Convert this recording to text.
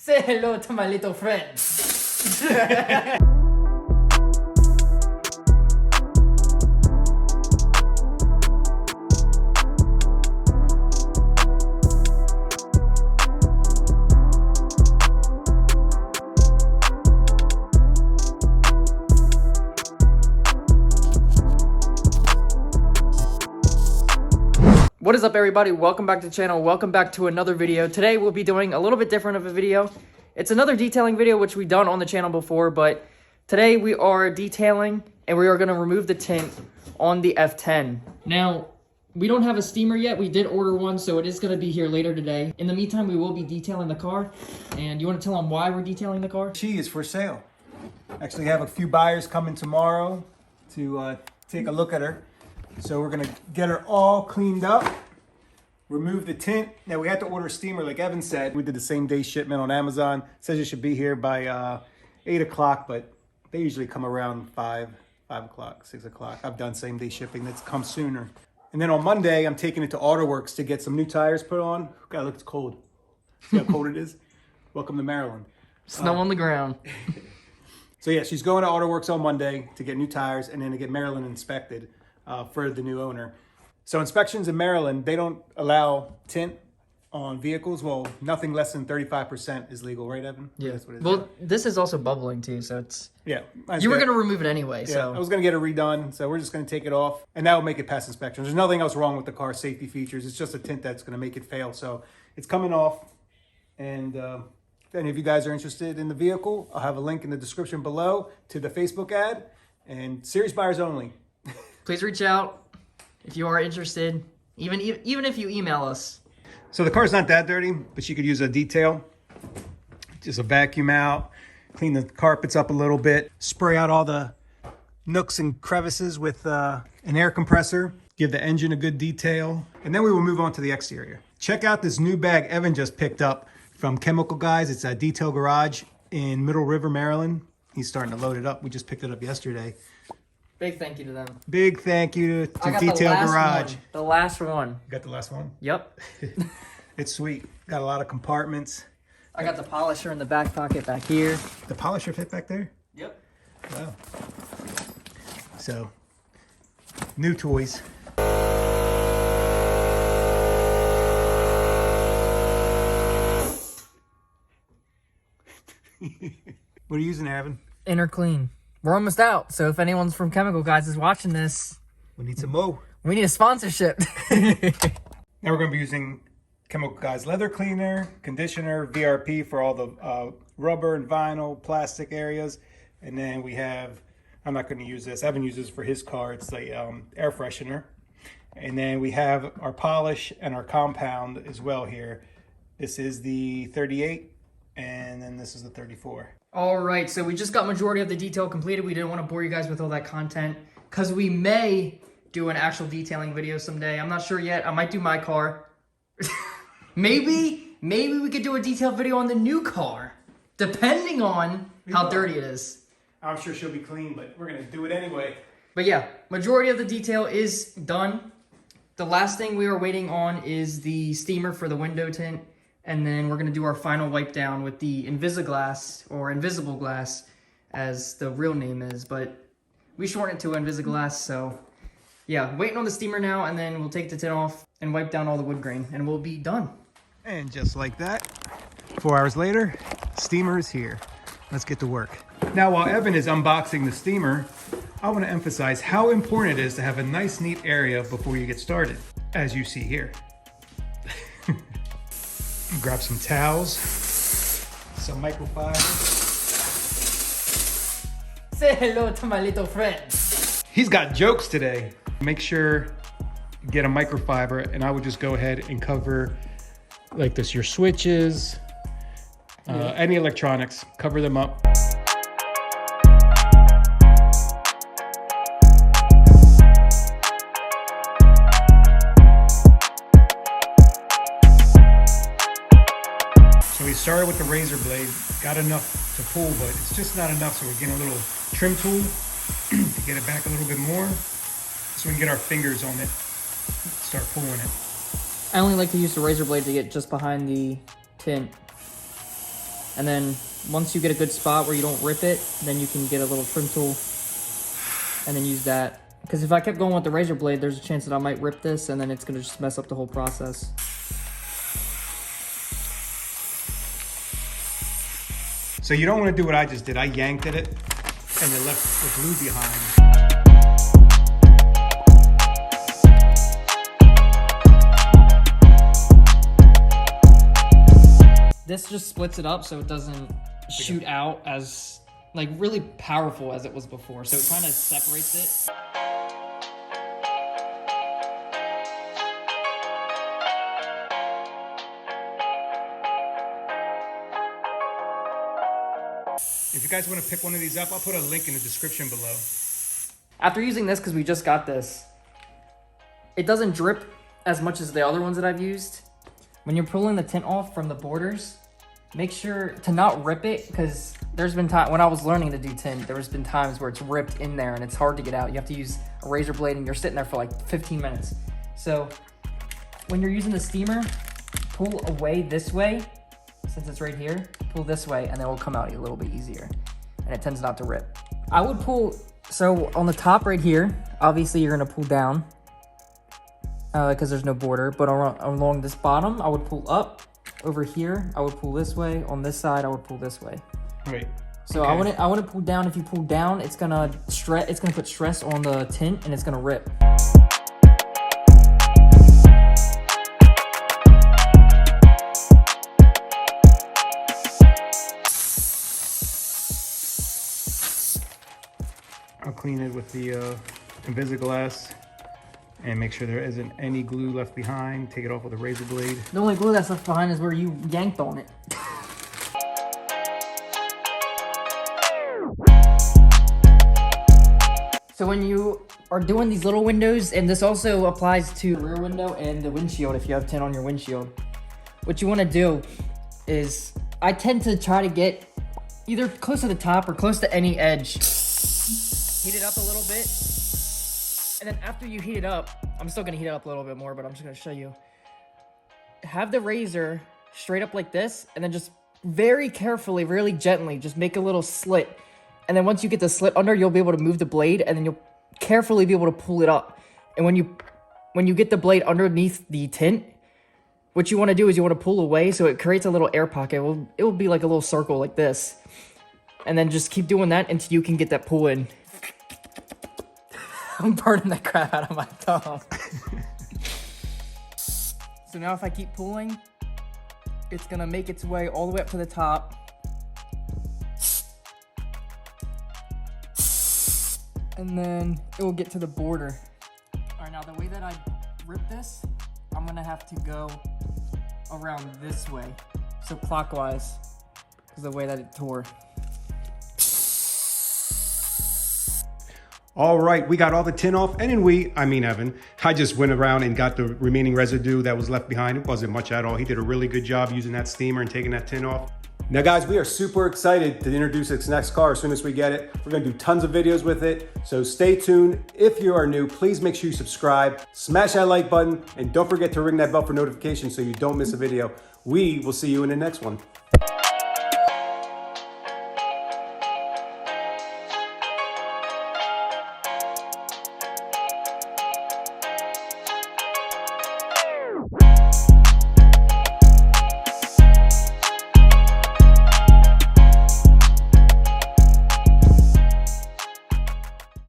Say hello to my little friend. What is up, everybody? Welcome back to the channel. Welcome back to another video. Today we'll be doing a little bit different of a video. It's another detailing video which we've done on the channel before, but today we are detailing and we are going to remove the tint on the F10. Now, we don't have a steamer yet. We did order one, so it is going to be here later today. In the meantime, we will be detailing the car. And you want to tell them why we're detailing the car? She is for sale. Actually have a few buyers coming tomorrow to take a look at her. So we're gonna get her all cleaned up, remove the tint. Now we had to order a steamer like Evan said. We did the same day shipment on Amazon. It says it should be here by 8 o'clock, but they usually come around 5 o'clock, 6 o'clock. I've done same day shipping that's come sooner. And then on Monday, I'm taking it to Autowerkes to get some new tires put on. God, look, it's cold. See how cold it is? Welcome to Maryland. Snow on the ground. So yeah, she's going to Autowerkes on Monday to get new tires and then to get Maryland inspected. For the new owner. So inspections in Maryland, they don't allow tint on vehicles. Well, nothing less than 35% is legal, right, Evan? Yeah. That's what it is. Well, this is also bubbling too, so it's... Yeah. You were going to remove it anyway, yeah, so... I was going to get it redone, so we're just going to take it off, and that will make it pass inspection. There's nothing else wrong with the car safety features. It's just a tint that's going to make it fail. So it's coming off, and if any of you guys are interested in the vehicle, I'll have a link in the description below to the Facebook ad, and serious buyers only. Please reach out if you are interested, even if you email us. So the car's not that dirty, but she could use a detail. Just a vacuum out, clean the carpets up a little bit, spray out all the nooks and crevices with an air compressor, give the engine a good detail, and then we will move on to the exterior. Check out this new bag Evan just picked up from Chemical Guys. It's a Detail Garage in Middle River, Maryland. He's starting to load it up. We just picked it up yesterday. Big thank you to them. Big thank you to Detail Garage. The last one. You got the last one? Yep. It's sweet. Got a lot of compartments. I got the polisher in the back pocket back here. The polisher fit back there? Yep. Wow. So, new toys. What are you using, Evan? Inner clean. We're almost out, so if anyone's from Chemical Guys is watching this, We need some more. we need a sponsorship. Now we're going to be using Chemical Guys leather cleaner, conditioner, VRP for all the rubber and vinyl, plastic areas. And then we have, I'm not going to use this, Evan uses for his car, it's the air freshener. And then we have our polish and our compound as well here. This is the 38, and then this is the 34. All right, so we just got majority of the detail completed. We didn't want to bore you guys with all that content because we may do an actual detailing video someday. I'm not sure yet. I might do my car. maybe we could do a detailed video on the new car, depending on how dirty it is. I'm sure she'll be clean, but we're going to do it anyway. But yeah, majority of the detail is done. The last thing we are waiting on is the steamer for the window tint. And then we're going to do our final wipe down with the Invisiglass, or Invisible Glass, as the real name is. But we shorten it to Invisiglass, so yeah, waiting on the steamer now, and then we'll take the tint off and wipe down all the wood grain, and we'll be done. And just like that, 4 hours later, steamer is here. Let's get to work. Now, while Evan is unboxing the steamer, I want to emphasize how important it is to have a nice, neat area before you get started, as you see here. Grab some towels, some microfiber. Say hello to my little friend. He's got jokes today. Make sure you get a microfiber, and I would just go ahead and cover like this, your switches, any electronics, cover them up. So we started with the razor blade, got enough to pull, but it's just not enough, so we're getting a little trim tool to get it back a little bit more, so we can get our fingers on it, start pulling it. I only like to use the razor blade to get just behind the tint. And then once you get a good spot where you don't rip it, then you can get a little trim tool and then use that. Because if I kept going with the razor blade, there's a chance that I might rip this and then it's gonna just mess up the whole process. So you don't want to do what I just did. I yanked at it and it left the glue behind. This just splits it up so it doesn't shoot out as like really powerful as it was before. So it kind of separates it. If you guys want to pick one of these up, I'll put a link in the description below. After using this, because we just got this, it doesn't drip as much as the other ones that I've used. When you're pulling the tint off from the borders, make sure to not rip it, because there's been time when I was learning to do tint, there's been times where it's ripped in there and it's hard to get out. You have to use a razor blade and you're sitting there for like 15 minutes. So when you're using the steamer, pull away this way, since it's right here, pull this way and then it will come out a little bit easier and it tends not to rip. I would pull, so on the top right here, obviously you're gonna pull down because there's no border, but along this bottom, I would pull up. Over here, I would pull this way. On this side, I would pull this way. Right. So okay. I wouldn't pull down. If you pull down, it's gonna put stress on the tint and it's gonna rip. I'll clean it with the Invisiglass and make sure there isn't any glue left behind. Take it off with a razor blade. The only glue that's left behind is where you yanked on it. So when you are doing these little windows, and this also applies to the rear window and the windshield if you have tint on your windshield, what you want to do is, I tend to try to get either close to the top or close to any edge. Heat it up a little bit. And then after you heat it up, I'm still gonna heat it up a little bit more, but I'm just gonna show you. Have the razor straight up like this, and then just very carefully, really gently, just make a little slit. And then once you get the slit under, you'll be able to move the blade, and then you'll carefully be able to pull it up. And when you get the blade underneath the tint, what you wanna do is you wanna pull away so it creates a little air pocket. It will be like a little circle like this. And then just keep doing that until you can get that pull in. I'm burning the crap out of my thumb. So now if I keep pulling, it's gonna make its way all the way up to the top. And then it will get to the border. All right, now the way that I rip this, I'm gonna have to go around this way. So clockwise, is the way that it tore. All right, we got all the tint off, and then I mean Evan, I just went around and got the remaining residue that was left behind. It wasn't much at all. He did a really good job using that steamer and taking that tint off. Now guys, we are super excited to introduce this next car as soon as we get it. We're gonna do tons of videos with it, so stay tuned. If you are new, please make sure you subscribe, smash that like button, and don't forget to ring that bell for notifications so you don't miss a video. We will see you in the next one.